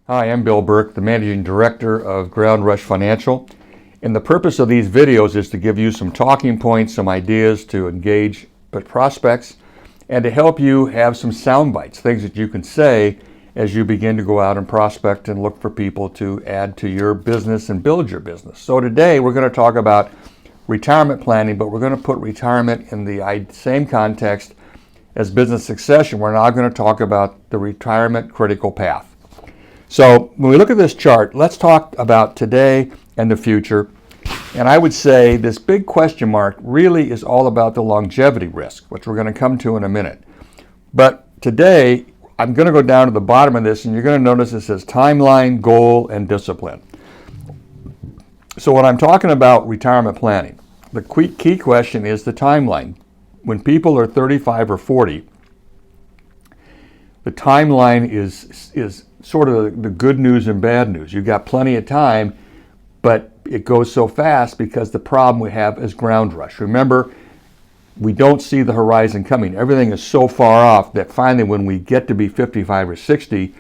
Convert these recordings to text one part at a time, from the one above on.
Hi, I'm Bill Burke, the Managing Director of Ground Rush Financial. And the purpose of these videos is to give you some talking points, some ideas to engage prospects, and to help you have some sound bites, things that you can say as you begin to go out and prospect and look for people to add to your business and build your business. So today we're going to talk about retirement planning, but we're going to put retirement in the same context as business succession. We're now going to talk about the retirement critical path. So when we look at this chart, let's talk about today and the future. And I would say this big question mark really is all about the longevity risk, which we're going to come to in a minute. But today, I'm going to go down to the bottom of this, and you're going to notice it says timeline, goal, and discipline. So when I'm talking about retirement planning, the key question is the timeline. When people are 35 or 40, the timeline is sort of the good news and bad news. You've got plenty of time, but it goes so fast because the problem we have is ground rush. Remember, we don't see the horizon coming. Everything is so far off that finally when we get to be 55 or 60,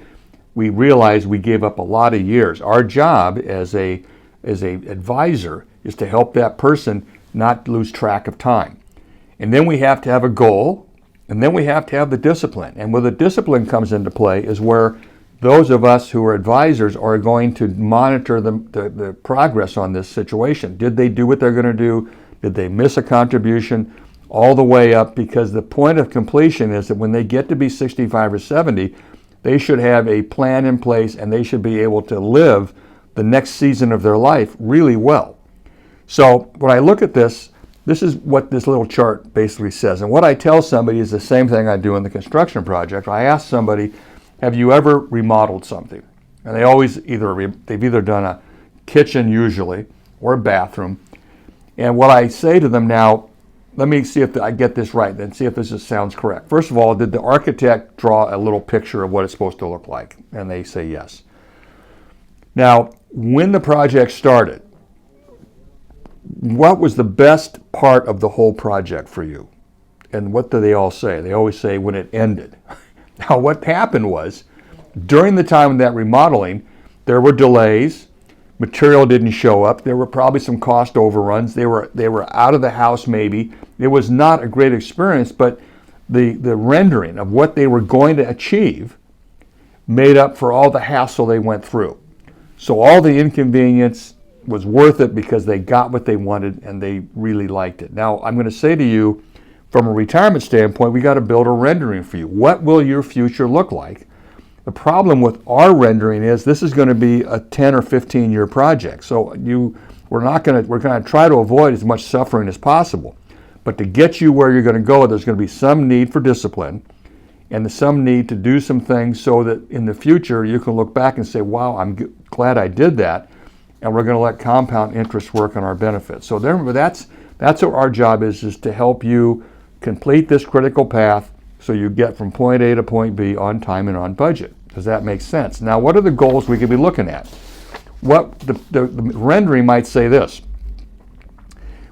we realize we gave up a lot of years. Our job as a advisor is to help that person not lose track of time. And then we have to have a goal, and then we have to have the discipline. And where the discipline comes into play is where those of us who are advisors are going to monitor the progress on this situation. Did they do what they're going to do? Did they miss a contribution? All the way up, because the point of completion is that when they get to be 65 or 70, they should have a plan in place and they should be able to live the next season of their life really well. So when I look at this, this is what this little chart basically says. And what I tell somebody is the same thing I do in the construction project. I ask somebody, have you ever remodeled something? And they've either done a kitchen usually or a bathroom. And what I say to them now, let me see if I get this right, then see if this sounds correct. First of all, did the architect draw a little picture of what it's supposed to look like? And they say yes. Now, when the project started, what was the best part of the whole project for you? And what do they all say? They always say when it ended. Now, what happened was, during the time of that remodeling, there were delays. Material didn't show up. There were probably some cost overruns. They were out of the house maybe. It was not a great experience, but the rendering of what they were going to achieve made up for all the hassle they went through. So all the inconvenience was worth it because they got what they wanted and they really liked it. Now, I'm going to say to you, from a retirement standpoint, we got to build a rendering for you. What will your future look like? The problem with our rendering is this is going to be a 10 or 15 year project. So we're going to try to avoid as much suffering as possible. But to get you where you're going to go, there's going to be some need for discipline and some need to do some things so that in the future you can look back and say, wow, I'm glad I did that. And we're going to let compound interest work on our benefits. So that's what our job is to help you complete this critical path so you get from point A to point B on time and on budget. Does that make sense? Now, what are the goals we could be looking at? What the rendering might say this.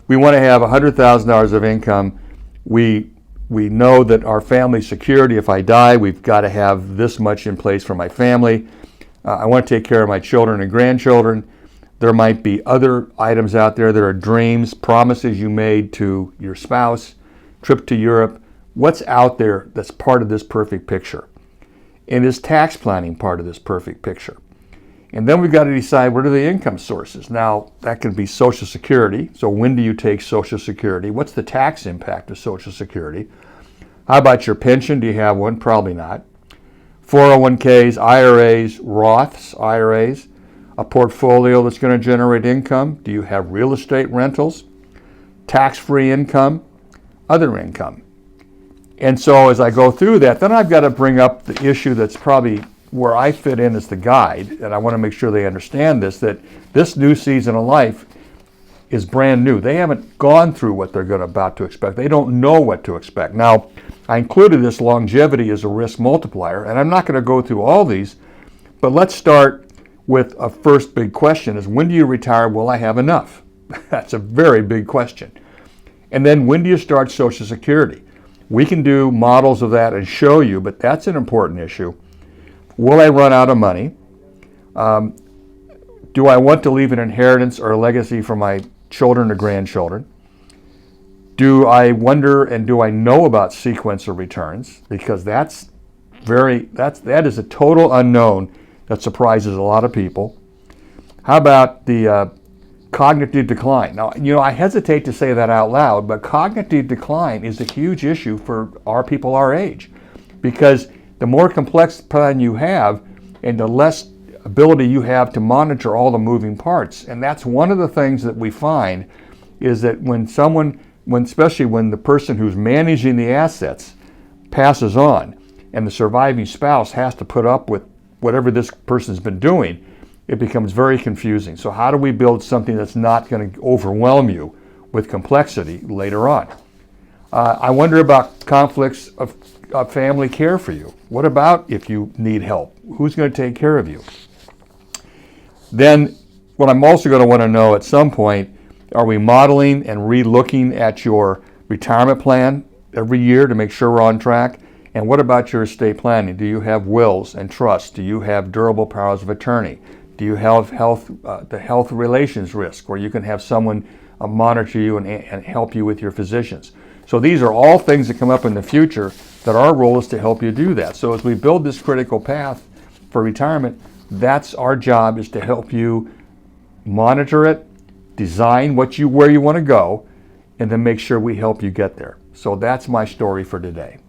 We want to have $100,000 of income. We know that our family security, if I die, we've got to have this much in place for my family. I want to take care of my children and grandchildren. There might be other items out there. There are dreams, promises you made to your spouse, trip to Europe. What's out there that's part of this perfect picture? And is tax planning part of this perfect picture? And then we've got to decide what are the income sources. Now, that can be Social Security. So when do you take Social Security? What's the tax impact of Social Security? How about your pension? Do you have one? Probably not. 401ks, IRAs, Roths, IRAs, a portfolio that's going to generate income. Do you have real estate rentals, tax-free income, other income? And so as I go through that, then I've got to bring up the issue that's probably where I fit in as the guide, and I want to make sure they understand this, that this new season of life is brand new. They haven't gone through what they're about to expect. They don't know what to expect. Now, I included this longevity as a risk multiplier, and I'm not going to go through all these, but let's start with a first big question is, when do you retire? Will I have enough? That's a very big question. And then when do you start Social Security? We can do models of that and show you, but that's an important issue. Will I run out of money? Do I want to leave an inheritance or a legacy for my children or grandchildren? Do I wonder and do I know about sequence of returns? Because that is a total unknown that surprises a lot of people. How about the cognitive decline? Now, I hesitate to say that out loud, but cognitive decline is a huge issue for our people our age, because the more complex plan you have and the less ability you have to monitor all the moving parts. And that's one of the things that we find is that especially when the person who's managing the assets passes on and the surviving spouse has to put up with whatever this person's been doing, it becomes very confusing. So how do we build something that's not going to overwhelm you with complexity later on? I wonder about conflicts of family care for you. What about if you need help? Who's going to take care of you? Then what I'm also going to want to know at some point, are we modeling and re-looking at your retirement plan every year to make sure we're on track? And what about your estate planning? Do you have wills and trusts? Do you have durable powers of attorney? Do you have the health relations risk where you can have someone monitor you and help you with your physicians? So these are all things that come up in the future that our role is to help you do that. So as we build this critical path for retirement, that's our job, is to help you monitor it, design where you want to go, and then make sure we help you get there. So that's my story for today.